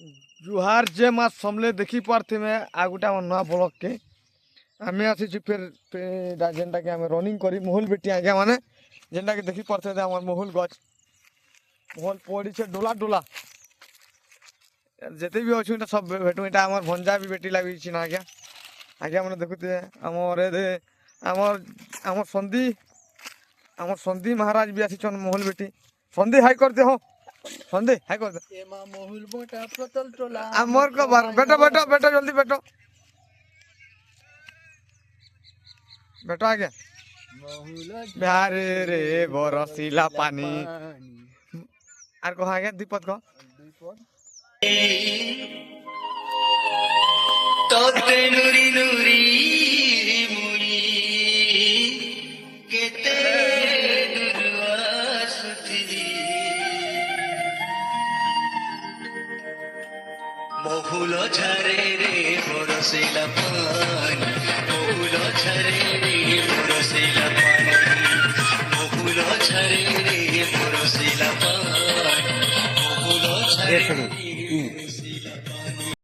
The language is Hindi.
जुहार जे मास समले देखी पारथे में आगुटा मन नवा ब्लॉक के आमे आसी फिर जेनटा के आमे रनिंग करी मोहुल बेटी आगे माने जेनटा के देखी पारथे हमर मोहुल गछ मोहुल पड़ी छे डोला डोला जेते भी अछि सब भेटु एटा हमर भंजा भी बेटी लागी छी ना आगे आगे माने देखुते हमर हमर संदी महाराज भी आसी छन मोहुल बेटी संदी हाई कर दे हो संदे हाय कर दे एमा मोहुल बोटा प्रतल टोला अमर को बार बेटा बेटा बेटा जल्दी बेटो बेटा आ गया मोहुल बिहार रे बरसीला पानी आर को आ गया दीपक को तोते नुरी नुरी मुई केते मोहुल झरे रे बरसीला पानी मोहुल झरे रे बरसीला पानी मोहुल झरे रे बरसीला पानी मोहुल झरे